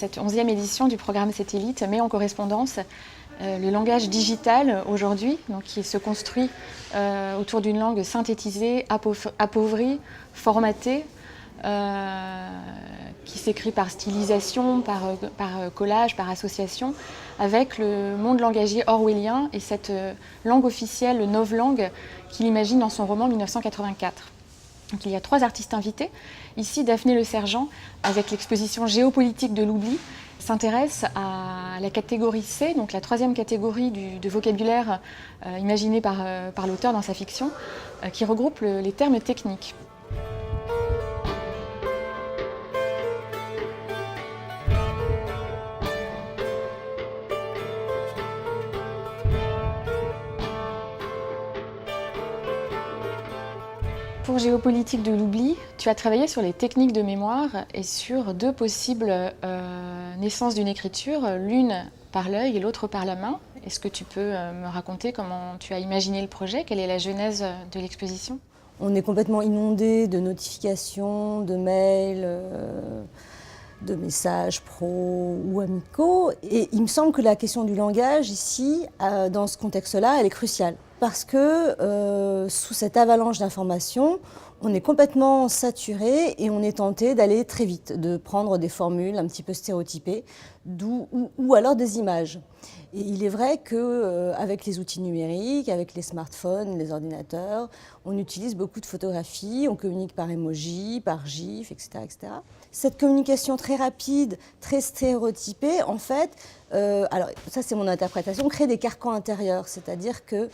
cette 11e édition du programme Satellite met en correspondance le langage digital aujourd'hui, qui se construit autour d'une langue synthétisée, appauvrie, formatée, qui s'écrit par stylisation, par collage, par association, avec le monde langagier orwellien et cette langue officielle, le novlangue, qu'il imagine dans son roman 1984. Donc, il y a 3 artistes invités. Ici, Daphné Le Sergent, avec l'exposition Géopolitique de l'oubli, s'intéresse à la catégorie C, donc la 3e catégorie de vocabulaire imaginé par l'auteur dans sa fiction, qui regroupe les termes techniques. Pour Géopolitique de l'oubli, tu as travaillé sur les techniques de mémoire et sur 2 possibles naissances d'une écriture, l'une par l'œil et l'autre par la main. Est-ce que tu peux me raconter comment tu as imaginé le projet? Quelle est la genèse de l'exposition? On est complètement inondé de notifications, de mails, de messages pro ou amicaux. Et il me semble que la question du langage ici, dans ce contexte-là, elle est cruciale. Parce que sous cette avalanche d'informations, on est complètement saturé et on est tenté d'aller très vite, de prendre des formules un petit peu stéréotypées ou alors des images. Et il est vrai qu'avec les outils numériques, avec les smartphones, les ordinateurs, on utilise beaucoup de photographies, on communique par emoji, par gif, etc., etc. Cette communication très rapide, très stéréotypée, en fait, alors ça c'est mon interprétation, crée des carcans intérieurs, c'est-à-dire que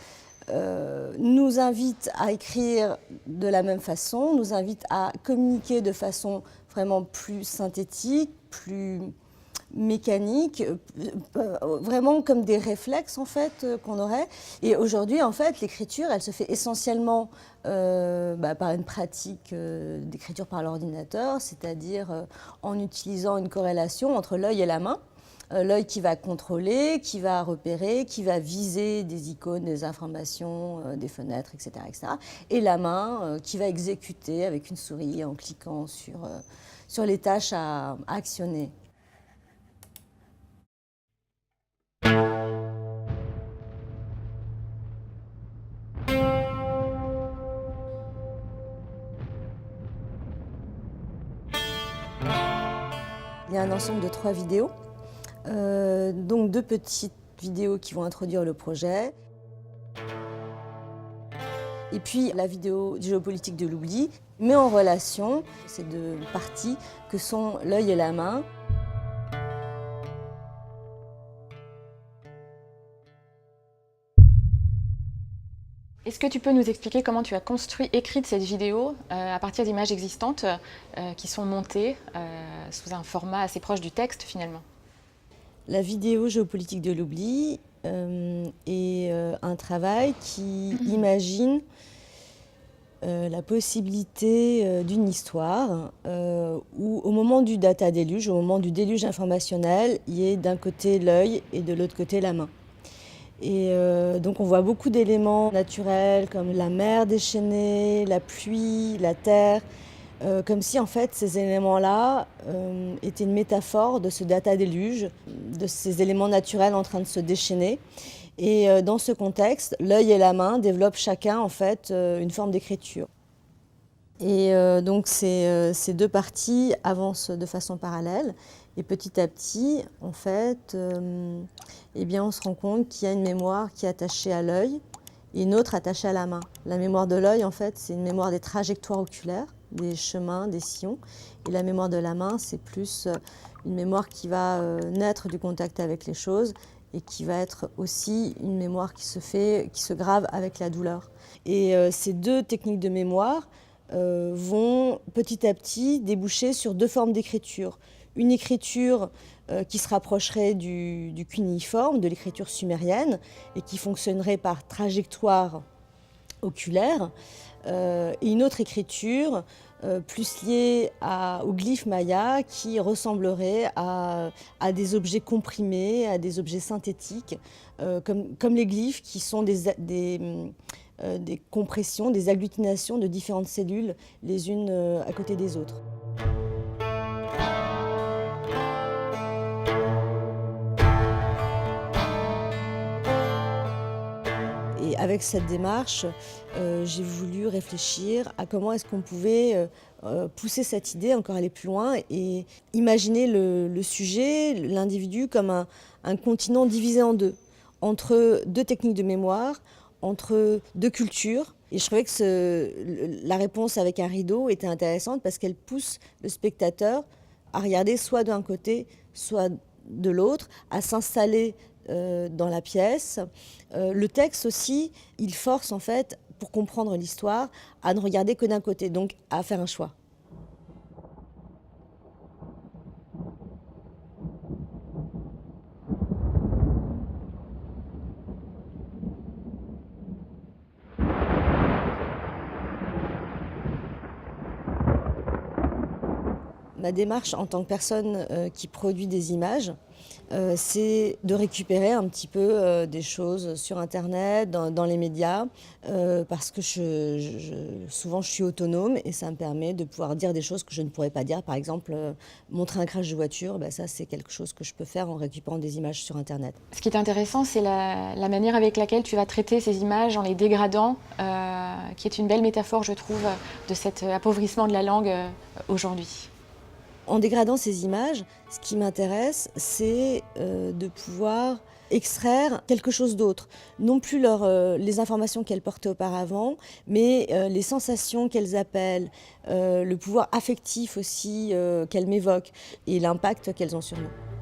nous invite à écrire de la même façon, nous invite à communiquer de façon vraiment plus synthétique, plus mécanique, vraiment comme des réflexes en fait qu'on aurait. Et aujourd'hui en fait l'écriture elle se fait essentiellement par une pratique d'écriture par l'ordinateur, c'est-à-dire en utilisant une corrélation entre l'œil et la main. L'œil qui va contrôler, qui va repérer, qui va viser des icônes, des informations, des fenêtres, etc., etc. Et la main qui va exécuter avec une souris en cliquant sur les tâches à actionner. Il y a un ensemble de 3 vidéos. Donc 2 petites vidéos qui vont introduire le projet. Et puis la vidéo Géopolitique de l'oubli met en relation ces 2 parties que sont l'œil et la main. Est-ce que tu peux nous expliquer comment tu as écrit cette vidéo à partir d'images existantes qui sont montées sous un format assez proche du texte finalement? La vidéo Géopolitique de l'oubli est un travail qui imagine la possibilité d'une histoire où au moment du data déluge, au moment du déluge informationnel, il y ait d'un côté l'œil et de l'autre côté la main. Et donc on voit beaucoup d'éléments naturels comme la mer déchaînée, la pluie, la terre, comme si en fait ces éléments-là étaient une métaphore de ce data déluge, de ces éléments naturels en train de se déchaîner. Et dans ce contexte, l'œil et la main développent chacun en fait une forme d'écriture. Et donc ces 2 parties avancent de façon parallèle. Et petit à petit, en fait, eh bien, on se rend compte qu'il y a une mémoire qui est attachée à l'œil et une autre attachée à la main. La mémoire de l'œil, en fait, c'est une mémoire des trajectoires oculaires, des chemins, des sillons. Et la mémoire de la main, c'est plus une mémoire qui va naître du contact avec les choses et qui va être aussi une mémoire qui se grave avec la douleur. Et ces 2 techniques de mémoire vont petit à petit déboucher sur 2 formes d'écriture. Une écriture qui se rapprocherait du cunéiforme, de l'écriture sumérienne, et qui fonctionnerait par trajectoire oculaire, et une autre écriture plus liée au glyphe maya, qui ressemblerait à des objets comprimés, à des objets synthétiques, comme les glyphes qui sont des compressions, des agglutinations de différentes cellules, les unes à côté des autres. avec cette démarche, j'ai voulu réfléchir à comment est-ce qu'on pouvait pousser cette idée, encore aller plus loin et imaginer le sujet, l'individu comme un continent divisé en deux, entre deux techniques de mémoire, entre deux cultures. Et je trouvais que la réponse avec un rideau était intéressante parce qu'elle pousse le spectateur à regarder soit d'un côté, soit de l'autre, à s'installer dans la pièce. Le texte aussi, il force en fait, pour comprendre l'histoire, à ne regarder que d'un côté, donc à faire un choix. Ma démarche en tant que personne qui produit des images, c'est de récupérer un petit peu des choses sur Internet, dans les médias, parce que souvent je suis autonome et ça me permet de pouvoir dire des choses que je ne pourrais pas dire. Par exemple, montrer un crash de voiture, ça c'est quelque chose que je peux faire en récupérant des images sur Internet. Ce qui est intéressant, c'est la manière avec laquelle tu vas traiter ces images en les dégradant, qui est une belle métaphore, je trouve, de cet appauvrissement de la langue aujourd'hui. En dégradant ces images, ce qui m'intéresse, c'est de pouvoir extraire quelque chose d'autre. Non plus les informations qu'elles portaient auparavant, mais les sensations qu'elles appellent, le pouvoir affectif aussi qu'elles m'évoquent et l'impact qu'elles ont sur nous.